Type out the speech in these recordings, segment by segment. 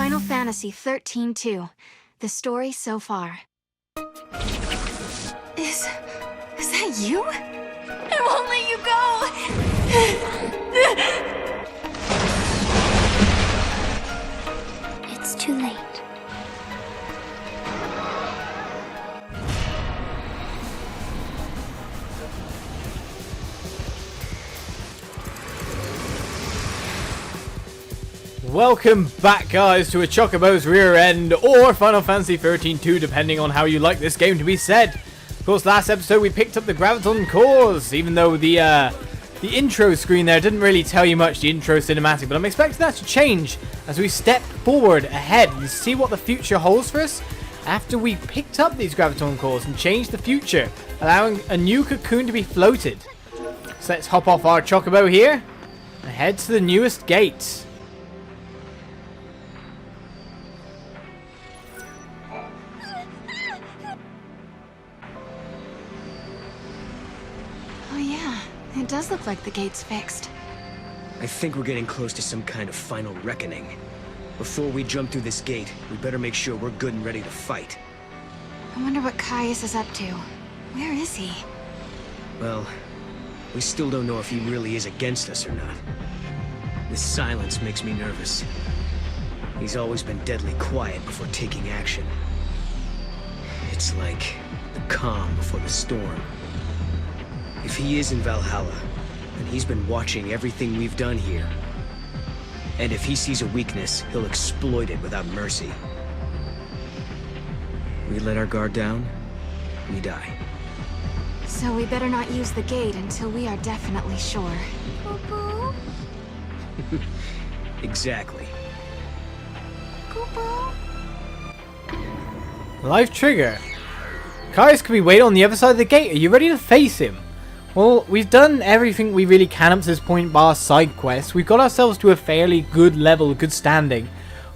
Final Fantasy 13-2. The story so far. Is that you? I won't let you go! It's too late. Welcome back, guys, to a Chocobo's Rear End, or Final Fantasy 13-2, depending on how you like this game to be said. Of course, last episode we picked up the graviton cores, even though the intro screen there didn't really tell you much, the intro cinematic, but I'm expecting that to change as we step forward ahead and see what the future holds for us after we picked up these graviton cores and changed the future, allowing a new cocoon to be floated. So let's hop off our Chocobo here and head to the newest gate. It does look like the gate's fixed. I think we're getting close to some kind of final reckoning. Before we jump through this gate, we better make sure we're good and ready to fight. I wonder what Caius is up to. Where is he? Well, we still don't know if he really is against us or not. This silence makes me nervous. He's always been deadly quiet before taking action. It's like the calm before the storm. If he is in Valhalla, then he's been watching everything we've done here. And if he sees a weakness, he'll exploit it without mercy. We let our guard down, we die. So we better not use the gate until we are definitely sure. Cuckoo? Exactly. Cuckoo? Live trigger. Caius, can we wait on the other side of the gate? Are you ready to face him? Well, we've done everything we really can up to this point bar side quests. We've got ourselves to a fairly good level, good standing.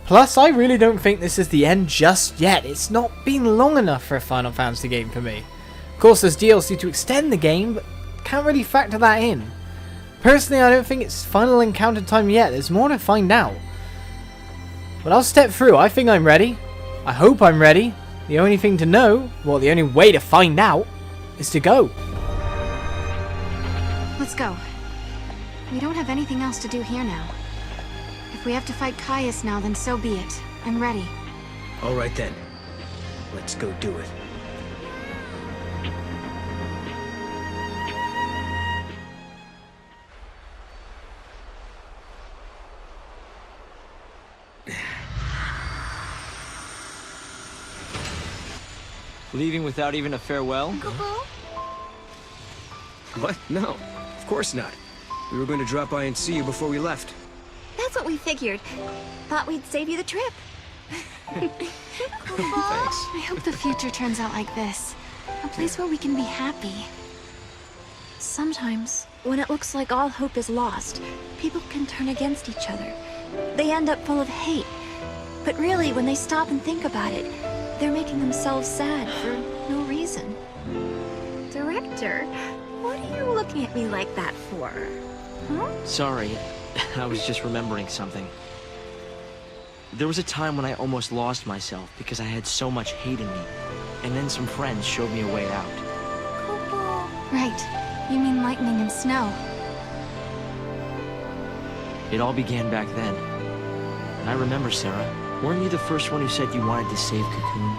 Plus, I really don't think this is the end just yet. It's not been long enough for a Final Fantasy game for me. Of course, there's DLC to extend the game, but can't really factor that in. Personally, I don't think it's final encounter time yet. There's more to find out. But I'll step through. I think I'm ready. I hope I'm ready. The only thing to know, well, the only way to find out, is to go. Let's go. We don't have anything else to do here now. If we have to fight Caius now, then so be it. I'm ready. All right then. Let's go do it. Leaving without even a farewell? Cuckoo? What? No, of course not. We were going to drop by and see you before we left. That's what we figured. Thought we'd save you the trip. Thanks. I hope the future turns out like this. A place where we can be happy. Sometimes, when it looks like all hope is lost, people can turn against each other. They end up full of hate. But really, when they stop and think about it, they're making themselves sad for no reason. Director, what are you looking at me like that for? Huh? Sorry, I was just remembering something. There was a time when I almost lost myself because I had so much hate in me. And then some friends showed me a way out. Right. You mean lightning and snow. It all began back then. I remember, Serah. Weren't you the first one who said you wanted to save Cocoon?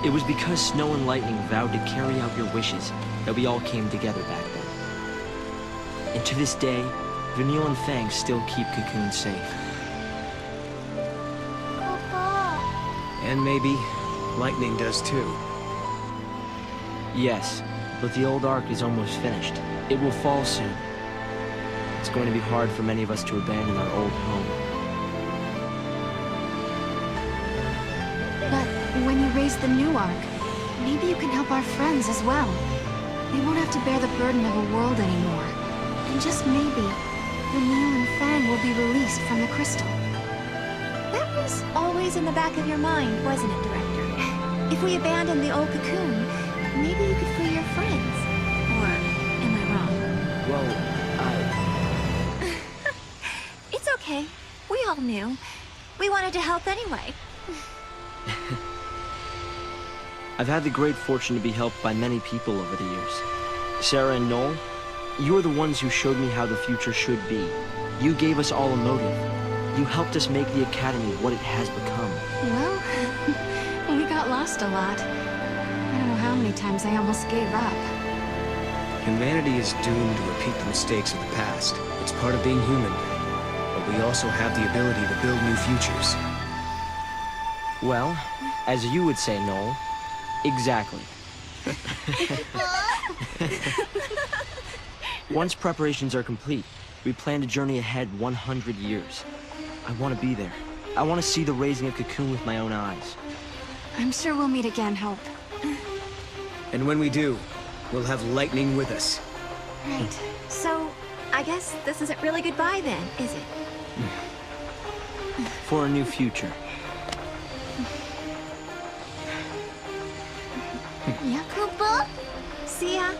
It was because Snow and Lightning vowed to carry out your wishes that we all came together back then. And to this day, Vanille and Fang still keep Cocoon safe. And maybe Lightning does too. Yes, but the old arc is almost finished. It will fall soon. It's going to be hard for many of us to abandon our old home. But when you raise the new arc, maybe you can help our friends as well. They won't have to bear the burden of a world anymore. And just maybe, Vanille and Fang will be released from the crystal. That was always in the back of your mind, wasn't it, Director? If we abandon the old cocoon, maybe you could free your friends. Or am I wrong? Well, It's okay. We all knew. We wanted to help anyway. I've had the great fortune to be helped by many people over the years. Serah and Noel, you are the ones who showed me how the future should be. You gave us all a motive. You helped us make the Academy what it has become. Well, we got lost a lot. I don't know how many times I almost gave up. Humanity is doomed to repeat the mistakes of the past. It's part of being human. But we also have the ability to build new futures. Well, as you would say, Noel, exactly. Once preparations are complete, we plan to journey ahead 100 years. I want to be there. I want to see the raising of Cocoon with my own eyes. I'm sure we'll meet again, Hope. And when we do, we'll have lightning with us. Right. So, I guess this isn't really goodbye then, is it? For a new future. Yakubo? See ya.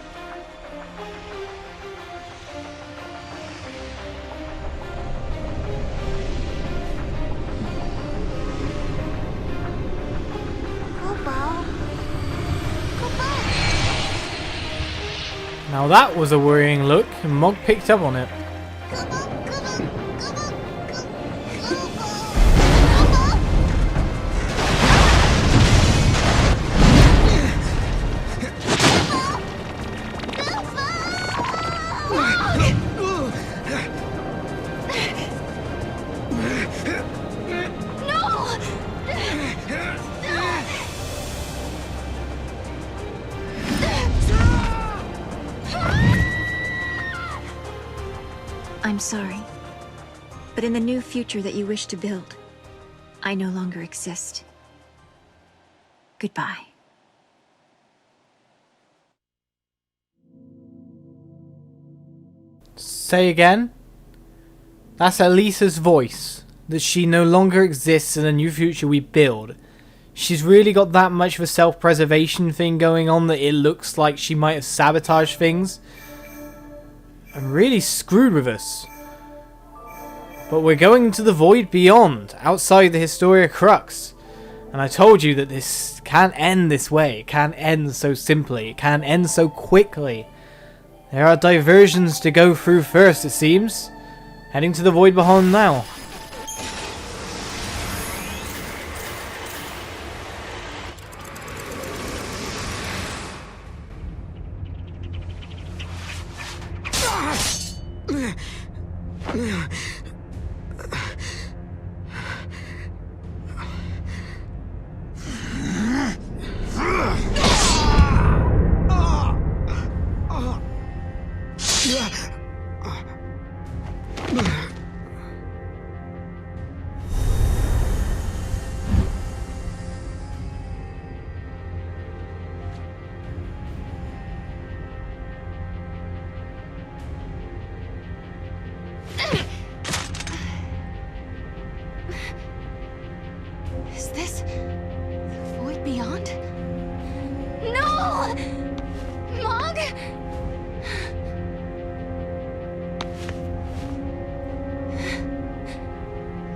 Now that was a worrying look, and Mog picked up on it. I'm sorry, but in the new future that you wish to build, I no longer exist. Goodbye. Say again? That's Alyssa's voice, that she no longer exists in the new future we build. She's really got that much of a self-preservation thing going on that it looks like she might have sabotaged things. And really screwed with us. But we're going into the void beyond, outside the Historia Crux. And I told you that this can't end this way. It can't end so simply. It can't end so quickly. There are diversions to go through first, it seems. Heading to the void beyond now. Is this the void beyond? No! Mog?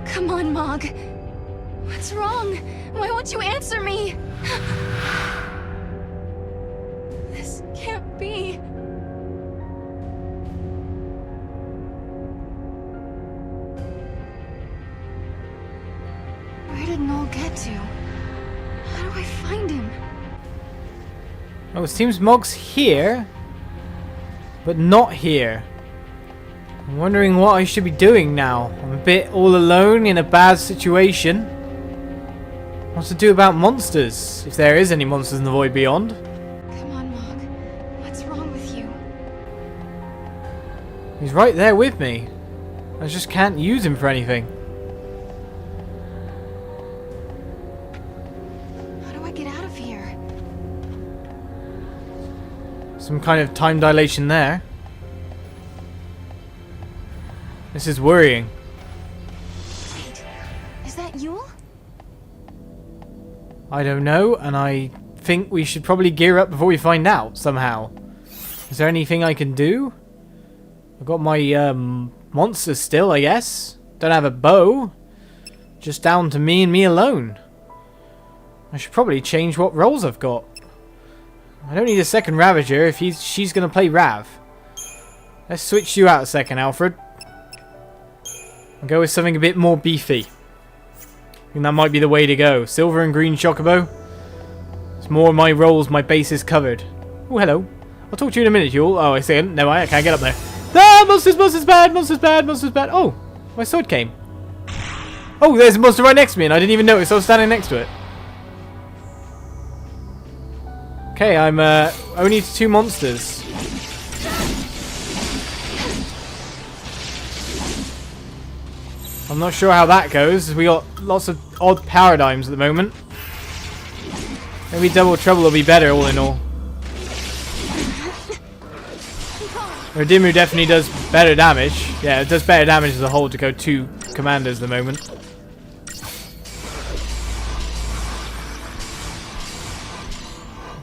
Come on, Mog. What's wrong? Why won't you answer me? This can't be. Where did Noel get to? How do I find him? Oh, it seems Mog's here, but not here. I'm wondering what I should be doing now. I'm a bit all alone in a bad situation. What to do about monsters, if there is any monsters in the void beyond. Come on, Mog. What's wrong with you? He's right there with me. I just can't use him for anything. How do I get out of here? Some kind of time dilation there. This is worrying. Wait, is that Yule? I don't know, and I think we should probably gear up before we find out, somehow. Is there anything I can do? I've got my monsters still, I guess. Don't have a bow. just down to me and me alone. I should probably change what roles I've got. I don't need a second Ravager if she's going to play Rav. Let's switch you out a second, Alfred. And go with something a bit more beefy. I think that might be the way to go. Silver and green Chocobo. It's more of my roles, my base is covered. Oh, hello. I'll talk to you in a minute, Yule. Oh, I see him. No, I can't get up there. Ah, monsters, monsters bad, monsters bad, monsters bad. Oh, my sword came. Oh, there's a monster right next to me and I didn't even notice I was standing next to it. Okay, I'm only 2 monsters. I'm not sure how that goes. We got lots of odd paradigms at the moment. Maybe Double Trouble will be better all in all. Rodimu definitely does better damage. Yeah, it does better damage as a whole to go 2 commanders at the moment.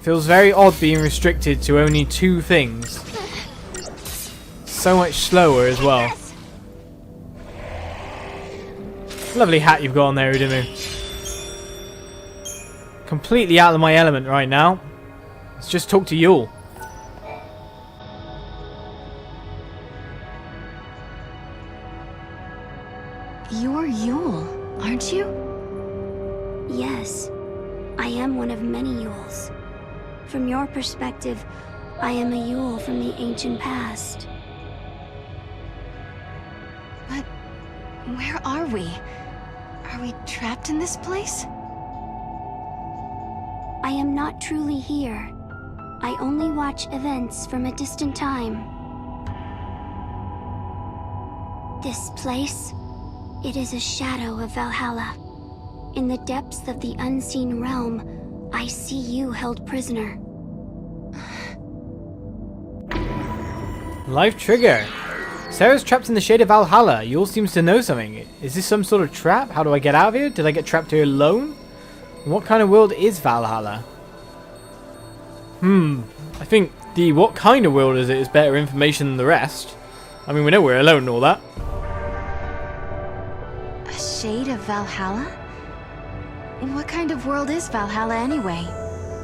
Feels very odd being restricted to only 2 things. So much slower as well. Lovely hat you've got on there, Rodimu. Completely out of my element right now. Let's just talk to Yule. You're Yule, aren't you? Yes, I am one of many Yules. From your perspective, I am a Yule from the ancient past. But where are we? Are we trapped in this place? I am not truly here. I only watch events from a distant time. This place, it is a shadow of Valhalla. In the depths of the unseen realm, I see you held prisoner. Life trigger. Serah's trapped in the shade of Valhalla. Yule seems to know something. Is this some sort of trap? How do I get out of here? Did I get trapped here alone? What kind of world is Valhalla? I think the what kind of world is it is better information than the rest. I mean, we know we're alone and all that. A shade of Valhalla? And what kind of world is Valhalla anyway?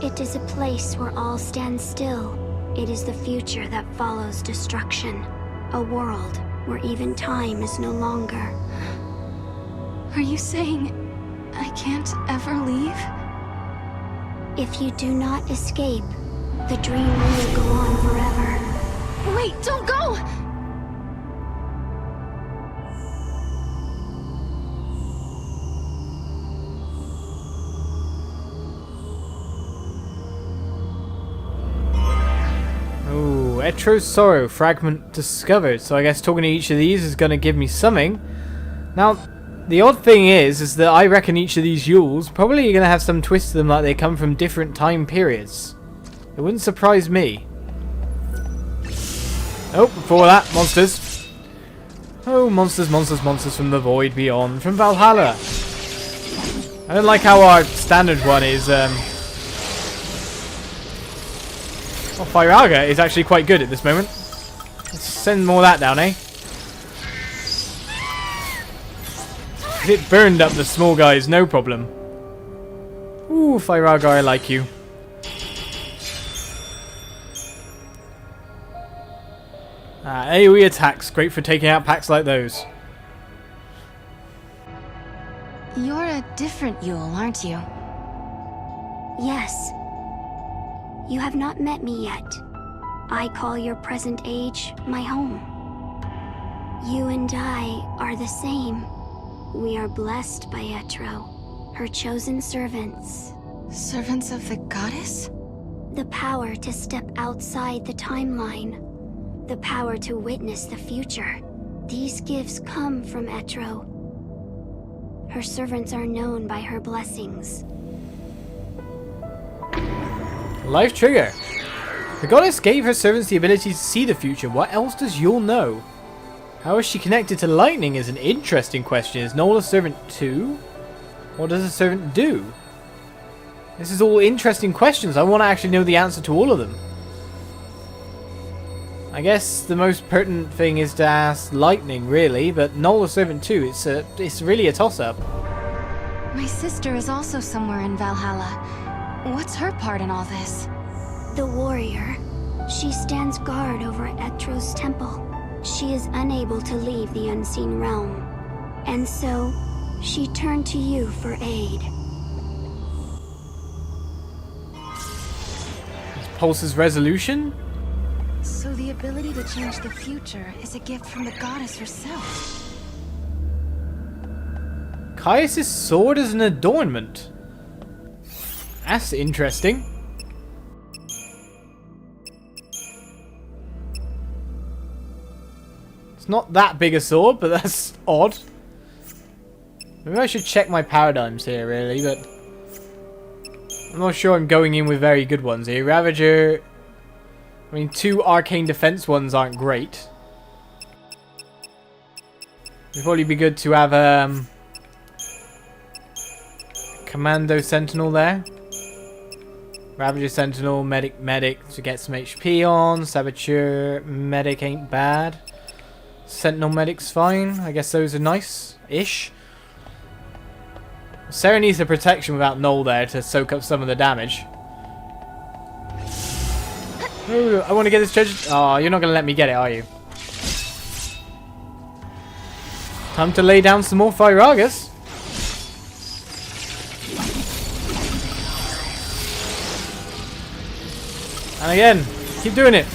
It is a place where all stand still. It is the future that follows destruction. A world where even time is no longer. Are you saying I can't ever leave? If you do not escape, the dream will go on forever. Wait, don't go! Etro's Sorrow fragment discovered. So I guess talking to each of these is going to give me something. Now, the odd thing is that I reckon each of these Yules probably going to have some twist to them, like they come from different time periods. It wouldn't surprise me. Oh, before that, monsters. Oh, monsters, monsters, monsters from the void beyond, from Valhalla. I don't like how our standard one is, well, Firaga is actually quite good at this moment. Let's send more of that down, eh? It burned up the small guys, no problem. Ooh, Firaga, I like you. AoE attacks, great for taking out packs like those. You're a different Yule, aren't you? Yes. You have not met me yet. I call your present age my home. You and I are the same. We are blessed by Etro, her chosen servants. Servants of the goddess? The power to step outside the timeline. The power to witness the future. These gifts come from Etro. Her servants are known by her blessings. Life trigger. The goddess gave her servants the ability to see the future. What else does Yule know? How is she connected to lightning is an interesting question. Is Noel a servant too? What does a servant do? This is all interesting questions. I want to actually know the answer to all of them. I guess the most pertinent thing is to ask lightning, really, but Noel a servant too. It's really a toss-up. My sister is also somewhere in Valhalla. What's her part in all this? The warrior. She stands guard over Etro's temple. She is unable to leave the unseen realm. And so, she turned to you for aid. Pulse's resolution? So the ability to change the future is a gift from the goddess herself. Caius' sword is an adornment. That's interesting. It's not that big a sword, but that's odd. Maybe I should check my paradigms here, really, but I'm not sure I'm going in with very good ones here. Ravager. I mean, 2 arcane defense ones aren't great. It'd probably be good to have Commando Sentinel there. Ravager Sentinel, Medic to get some HP on. Saboteur, Medic ain't bad. Sentinel Medic's fine. I guess those are nice-ish. Serah needs the protection without Noel there to soak up some of the damage. Ooh, I want to get this treasure. Oh, you're not going to let me get it, are you? Time to lay down some more Firagas. And again, keep doing it.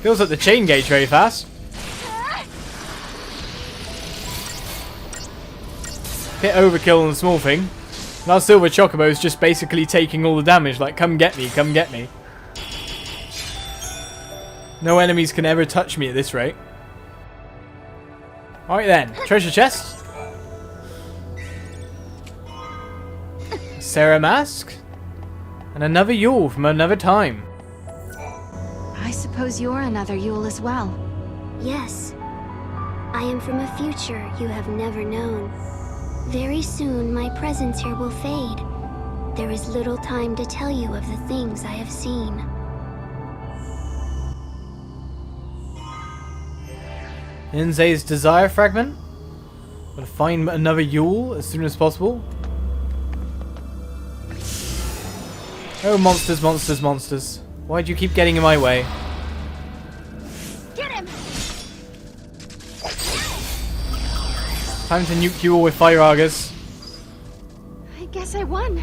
Fills up the chain gauge very fast. Hit overkill on the small thing. Now Silver Chocobo is just basically taking all the damage, like, come get me, come get me. No enemies can ever touch me at this rate. Alright then, treasure chest. Serah mask. And another Yule from another time. I suppose you're another Yule as well. Yes. I am from a future you have never known. Very soon, my presence here will fade. There is little time to tell you of the things I have seen. Inze's desire fragment. Gotta find another Yule as soon as possible. Oh, monsters, monsters, monsters. Why do you keep getting in my way? Get him! Time to nuke you all with Firagas. I guess I won.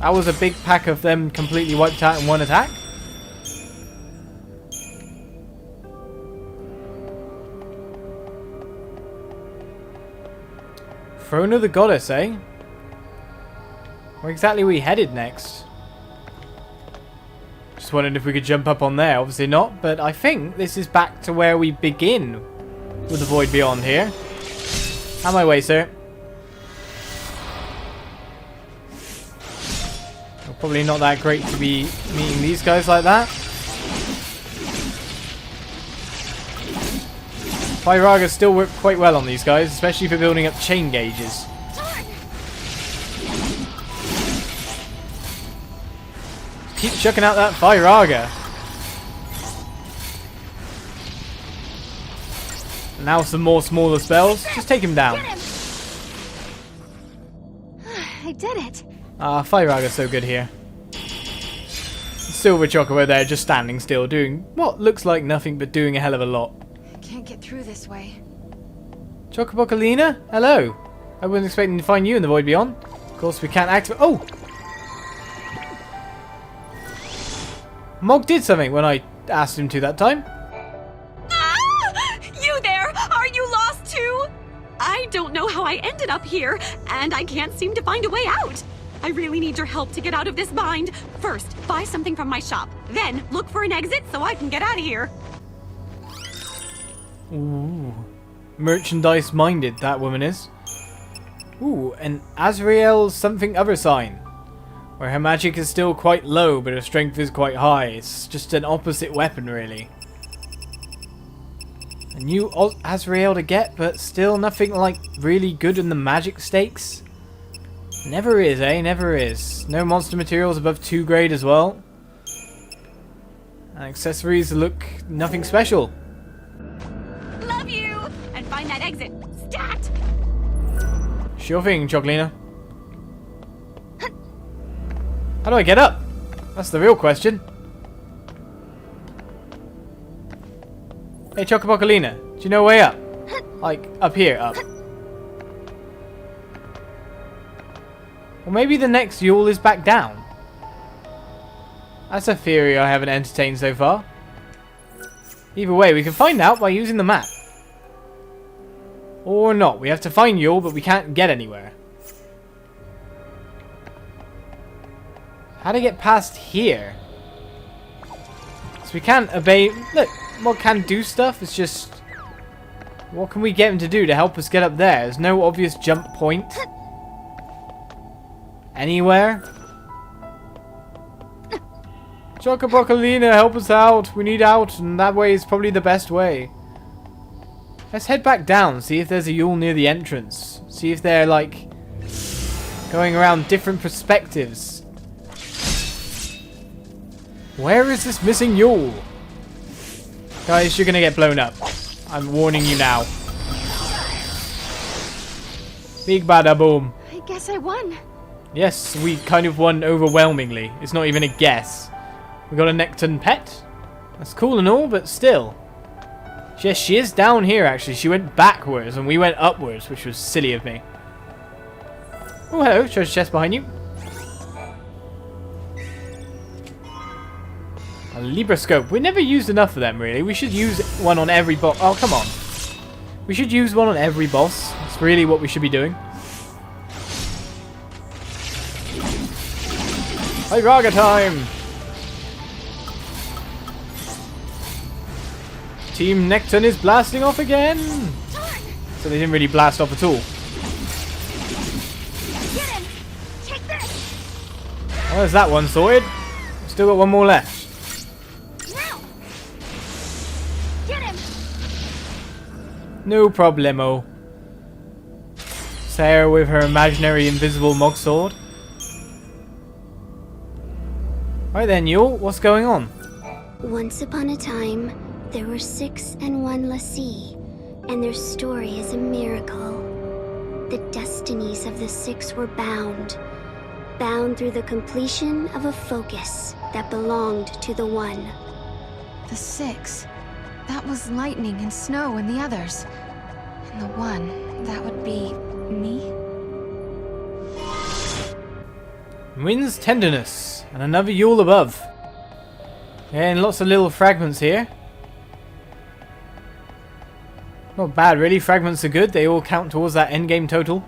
That was a big pack of them completely wiped out in one attack. Throne of the Goddess, eh? Where exactly are we headed next? Just wondering if we could jump up on there. Obviously not, but I think this is back to where we begin with the Void Beyond here. Out my way, sir. Well, probably not that great to be meeting these guys like that. Firagas still work quite well on these guys, especially for building up chain gauges. Keep chucking out that Firaga. Now some more smaller spells. Just take him down. I did it. Ah, Firaga's so good here. Silver Chocobo there, just standing still, doing what looks like nothing, but doing a hell of a lot. Can't get through this way. Chocobocolina? Hello. I wasn't expecting to find you in the Void Beyond. Of course, we can't activate. Oh! Mog did something when I asked him to that time. Ah! You there! Are you lost too? I don't know how I ended up here, and I can't seem to find a way out. I really need your help to get out of this bind. First, buy something from my shop. Then, look for an exit so I can get out of here. Ooh. Merchandise minded, that woman is. Ooh, an Azrael something other sign. Where her magic is still quite low, but her strength is quite high. It's just an opposite weapon, really. A new Azrael to get, but still nothing like really good in the magic stakes. Never is, eh? Never is. No monster materials above 2 grade as well. And accessories look nothing special. Love you! And find that exit. Stat! Sure thing, Chocolina. How do I get up? That's the real question. Hey, Chocobocolina, do you know a way up? Like, up here, up. Or maybe the next Yule is back down. That's a theory I haven't entertained so far. Either way, we can find out by using the map. Or not. We have to find Yule, but we can't get anywhere. How to get past here? So we can't obey... Look, Mod can do stuff. It's just... What can we get him to do to help us get up there? There's no obvious jump point. Anywhere? Chocobocolina, help us out. We need out, and that way is probably the best way. Let's head back down, see if there's a Yule near the entrance. See if they're, like, going around different perspectives. Where is this missing Yule? Guys, you're gonna get blown up. I'm warning you now. Big bada boom. I guess I won. Yes, we kind of won overwhelmingly. It's not even a guess. We got a Necton pet. That's cool and all, but still. Yes, she is down here, actually. She went backwards, and we went upwards, which was silly of me. Oh, hello. Treasure chest behind you. A Libroscope. We never used enough of them, really. We should use one on every boss. Oh, come on. We should use one on every boss. That's really what we should be doing. Hey, Raga time! Team Necton is blasting off again! So they didn't really blast off at all. Get him! Take this! Oh, there's that one sorted. Still got one more left. Now! Get him! No problemo. Serah with her imaginary invisible mog sword. Right then, Yule, what's going on? Once upon a time, there were 6 and 1 Lassie, and their story is a miracle. The destinies of the 6 were bound through the completion of a focus that belonged to the 1. The 6. That was Lightning and Snow and the others. And the 1, that would be me? Wind's tenderness, and another Yule above. Yeah, and lots of little fragments here. Not bad, really. Fragments are good. They all count towards that endgame total.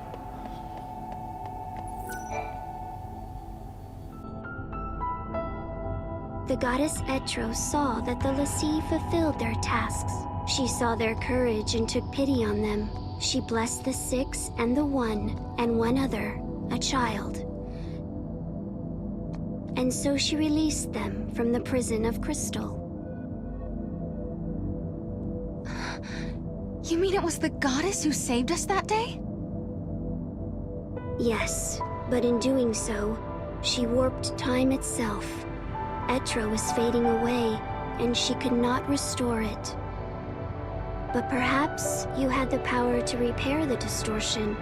The goddess Etro saw that the Lassie fulfilled their tasks. She saw their courage and took pity on them. She blessed the 6 and the 1, and one other, a child. And so she released them from the prison of crystal. You mean it was the goddess who saved us that day? Yes, but in doing so, she warped time itself. Etro was fading away, and she could not restore it. But perhaps you had the power to repair the distortion,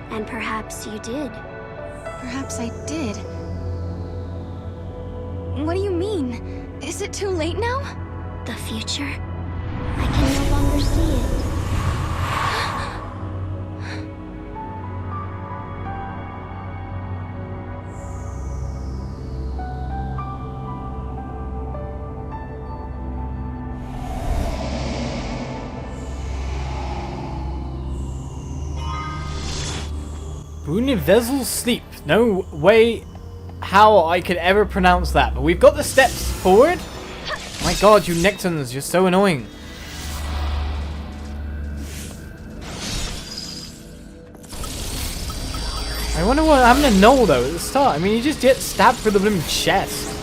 and perhaps you did. Perhaps I did. What do you mean? Is it too late now? The future? I can no longer see it. Universal sleep. No way how I could ever pronounce that. But we've got the steps forward. My god, you Nectons, you're so annoying. I wonder what happened to Noel though at the start. I mean, you just get stabbed through the blooming chest.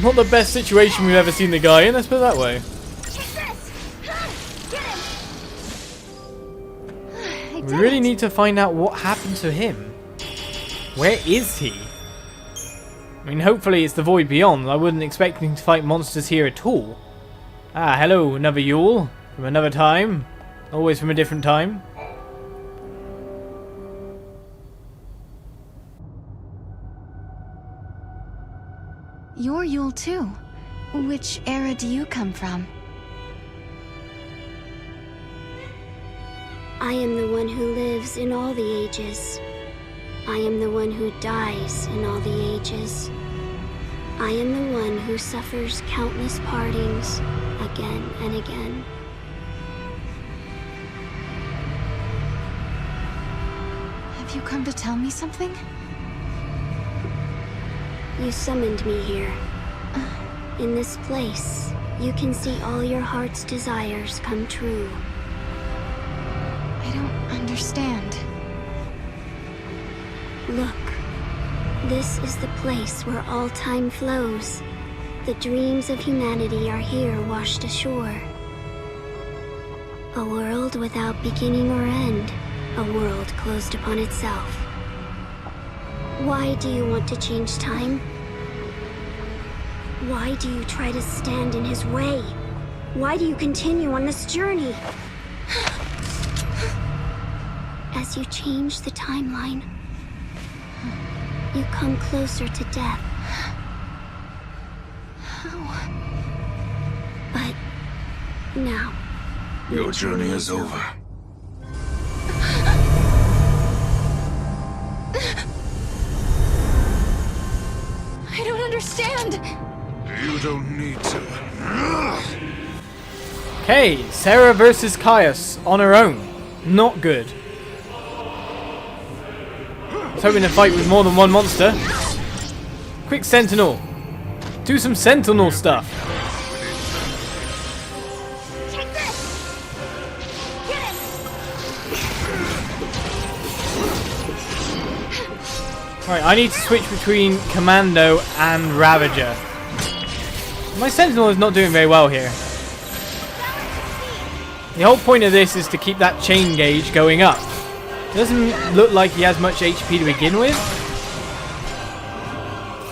Not the best situation we've ever seen the guy in, let's put it that way. We really need to find out what happened to him. Where is he? I mean, hopefully it's the void beyond. I wasn't expecting to fight monsters here at all. Ah, hello, another Yule. From another time. Always from a different time. You're Yule too. Which era do you come from? I am the one who lives in all the ages. I am the one who dies in all the ages. I am the one who suffers countless partings again and again. Have you come to tell me something? You summoned me here. In this place, you can see all your heart's desires come true. I don't understand. Look, this is the place where all time flows. The dreams of humanity are here washed ashore. A world without beginning or end. A world closed upon itself. Why do you want to change time? Why do you try to stand in his way? Why do you continue on this journey? As you change the timeline, you come closer to death. How? But now, Your journey is over. I don't understand. You don't need to. Okay, Serah versus Caius on her own. Not good. I was hoping to fight with more than one monster. Quick Sentinel. Do some Sentinel stuff. take this! Get it! Right, I need to switch between Commando and Ravager. My Sentinel is not doing very well here. The whole point of this is to keep that chain gauge going up. It doesn't look like he has much HP to begin with.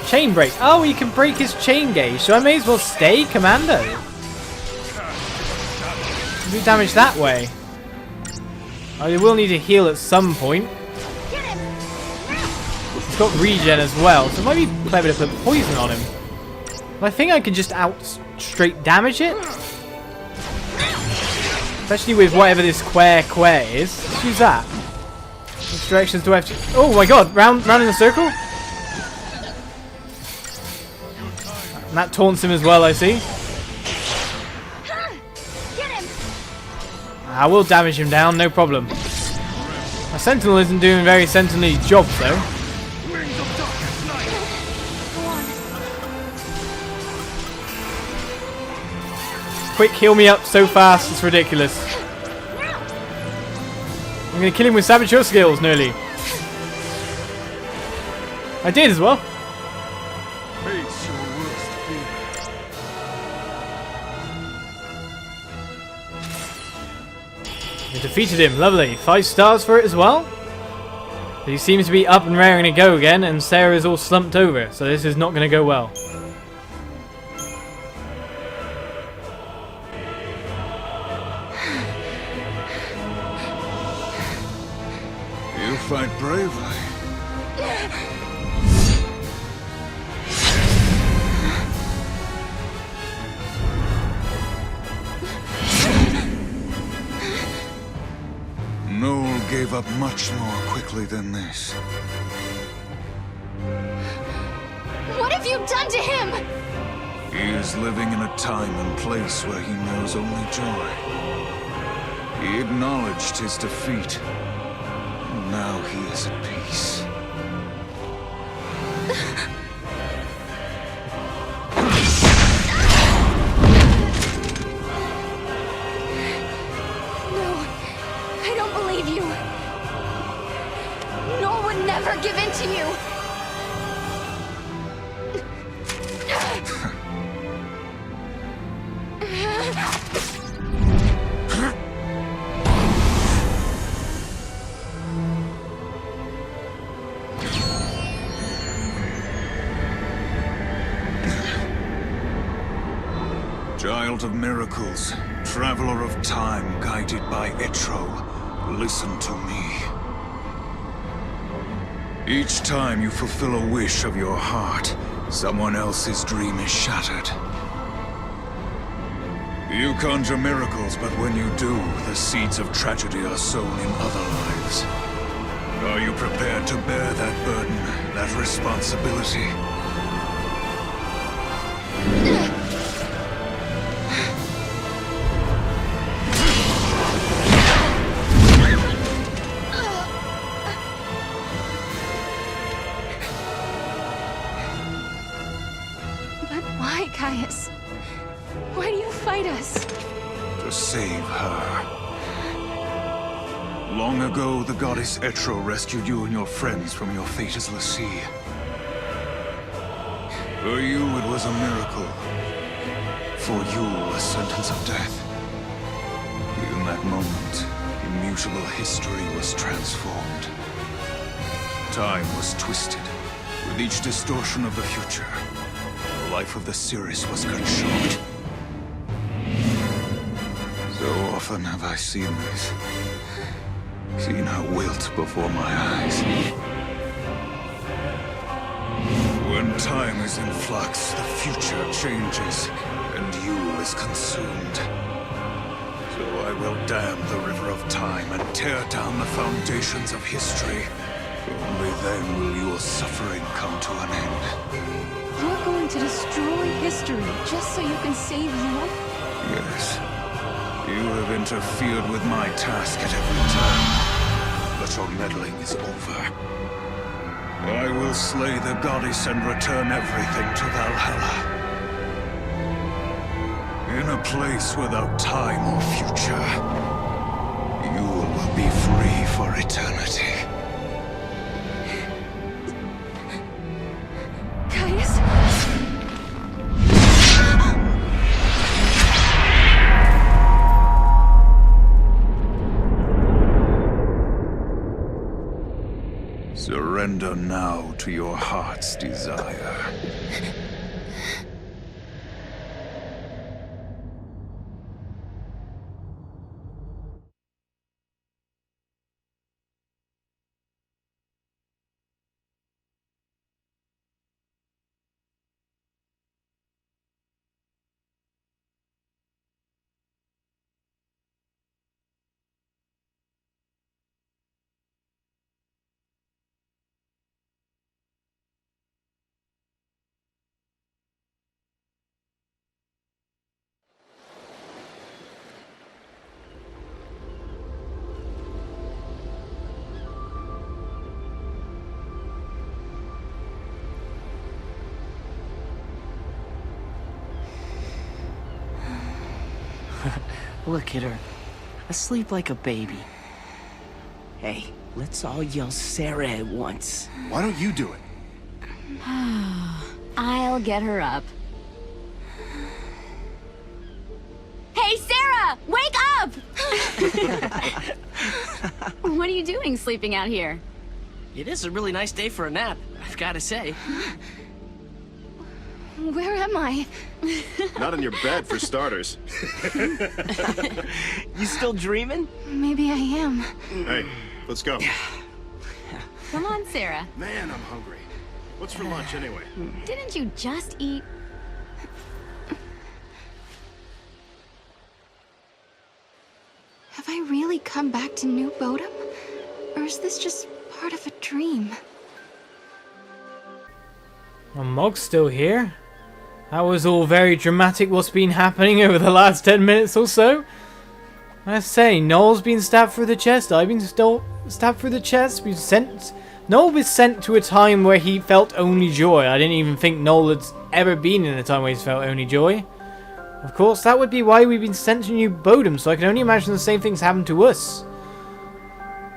Chain break. Oh, he can break his chain gauge, so I may as well stay Commando. Do damage that way. I will need to heal at some point. He's got regen as well, so it might be clever to put poison on him. But I think I can just straight damage it. Especially with whatever this Square is. Let's use that. Which directions do I have to... Oh my god, round in a circle? And that taunts him as well, I see. I will damage him down, no problem. My Sentinel isn't doing very Sentinel-y job, though. Quick, heal me up so fast, it's ridiculous. I'm gonna kill him with Saboteur skills, nearly. I did as well. Face your worst fear. We defeated him, lovely. 5 stars for it as well. But he seems to be up and raring to go again, and Serah is all slumped over, so this is not gonna go well. You fight bravely. Noel gave up much more quickly than this. What have you done to him? He is living in a time and place where he knows only joy. He acknowledged his defeat. And now he is at peace. No, I don't believe you. Noel would never give in to you. herald of miracles, traveler of time guided by Etro, listen to me. Each time you fulfill a wish of your heart, someone else's dream is shattered. You conjure miracles, but when you do, the seeds of tragedy are sown in other lives. Are you prepared to bear that burden, that responsibility? But why, Caius? Why do you fight us? To save her. Long ago, the goddess Etro rescued you and your friends from your fate as the sea. For you, it was a miracle. For you, a sentence of death. In that moment, immutable history was transformed. Time was twisted. With each distortion of the future, the life of the Series was cut short. So often have I seen this. Seen her wilt before my eyes. When time is in flux, the future changes, and you is consumed. So I will dam the river of time and tear down the foundations of history. Only then will your suffering come to an end. You're going to destroy history just so you can save you? Yes. You have interfered with my task at every turn. But your meddling is over. I will slay the goddess and return everything to Valhalla. In a place without time or future, you will be free for eternity. Caius? Surrender now to your heart's desire. Look at her, asleep like a baby. Hey, let's all yell Serah at once. Why don't you do it? I'll get her up. Hey, Serah! Wake up! What are you doing sleeping out here? It is a really nice day for a nap, I've gotta say. Where am I? Not in your bed, for starters. You still dreaming? Maybe I am. Hey, let's go. Come on, Serah. Man, I'm hungry. What's for lunch, anyway? Didn't you just eat? Have I really come back to New Bodom? Or is this just part of a dream? Well, Mog's still here. That was all very dramatic what's been happening over the last 10 minutes or so. I say, Noel's been stabbed through the chest, I've been stabbed through the chest, Noel was sent to a time where he felt only joy. I didn't even think Noel had ever been in a time where he's felt only joy. Of course, that would be why we've been sent to New Bodom, so I can only imagine the same things happened to us.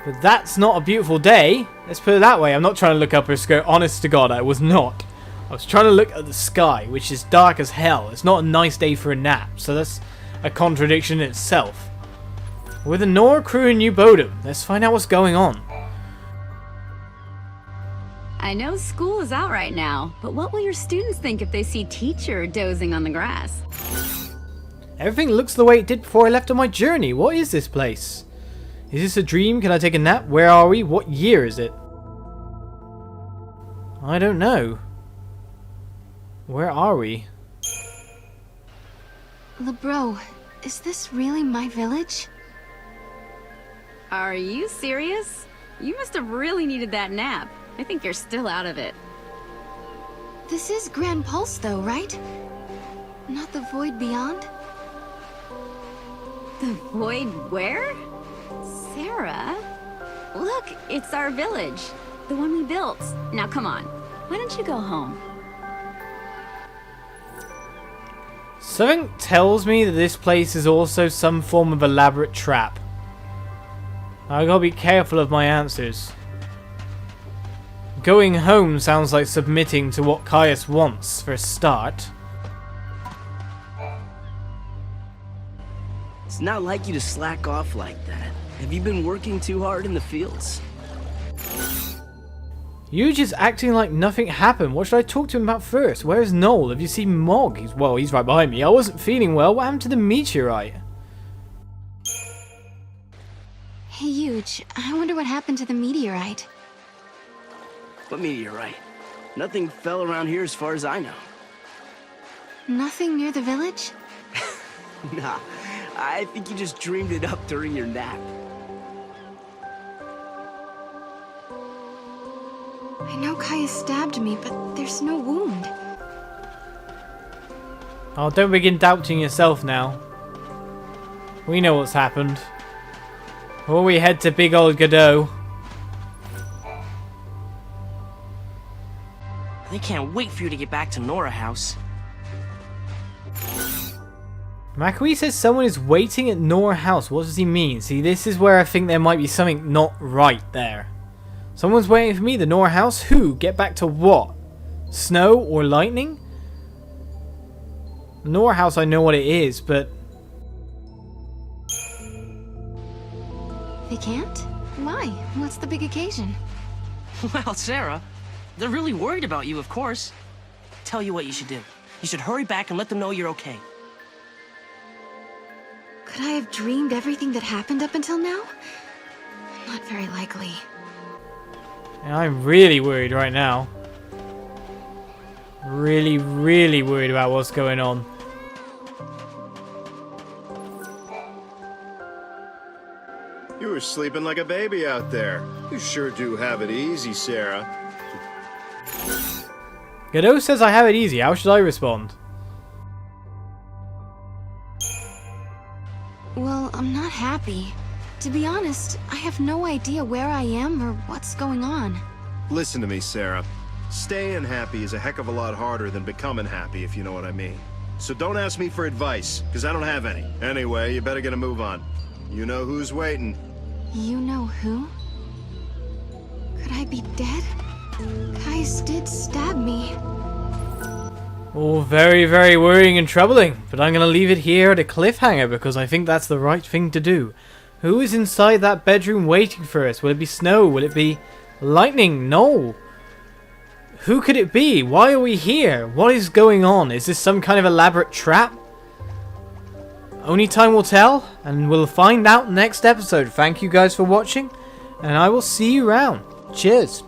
But that's not a beautiful day. Let's put it that way. I'm not trying to look up her skirt. Honest to God, I was not. I was trying to look at the sky, which is dark as hell. It's not a nice day for a nap, so that's a contradiction in itself. With the Nora crew in New Bodom, let's find out what's going on. I know school is out right now, but what will your students think if they see teacher dozing on the grass? Everything looks the way it did before I left on my journey. What is this place? Is this a dream? Can I take a nap? Where are we? What year is it? I don't know. Where are we? LeBro, is this really my village? Are you serious? You must have really needed that nap. I think you're still out of it. This is Grand Pulse though, right? Not the void beyond? The void where? Serah? Look, it's our village. The one we built. Now come on. Why don't you go home? Something tells me that this place is also some form of elaborate trap. I gotta be careful of my answers. Going home sounds like submitting to what Caius wants, for a start. It's not like you to slack off like that. Have you been working too hard in the fields? You just acting like nothing happened. What should I talk to him about first? Where is Noel? Have you seen Mog? He's right behind me. I wasn't feeling well. What happened to the meteorite? Hey, Huge, I wonder what happened to the meteorite. What meteorite? Nothing fell around here as far as I know. Nothing near the village? Nah, I think you just dreamed it up during your nap. I know Kaya stabbed me, but there's no wound. Oh, don't begin doubting yourself now. We know what's happened. Or we head to big old Godot. They can't wait for you to get back to Nora House. Makui says someone is waiting at Nora House. What does he mean? See, this is where I think there might be something not right there. Someone's waiting for me, the Nora House? Who? Get back to what? Snow or lightning? Nora House, I know what it is, but... They can't? Why? What's the big occasion? Well, Serah, they're really worried about you, of course. Tell you what you should do. You should hurry back and let them know you're okay. Could I have dreamed everything that happened up until now? Not very likely. I'm really worried right now. Really, really worried about what's going on. You were sleeping like a baby out there. You sure do have it easy, Serah. Godot says I have it easy. How should I respond? Well, I'm not happy. To be honest, I have no idea where I am or what's going on. Listen to me, Serah. Staying happy is a heck of a lot harder than becoming happy, if you know what I mean. So don't ask me for advice, because I don't have any. Anyway, you better get a move on. You know who's waiting. You know who? Could I be dead? Kais did stab me. Oh, very, very worrying and troubling. But I'm going to leave it here at a cliffhanger because I think that's the right thing to do. Who is inside that bedroom waiting for us? Will it be Snow? Will it be lightning? No. Who could it be? Why are we here? What is going on? Is this some kind of elaborate trap? Only time will tell, and we'll find out next episode. Thank you guys for watching, and I will see you around. Cheers.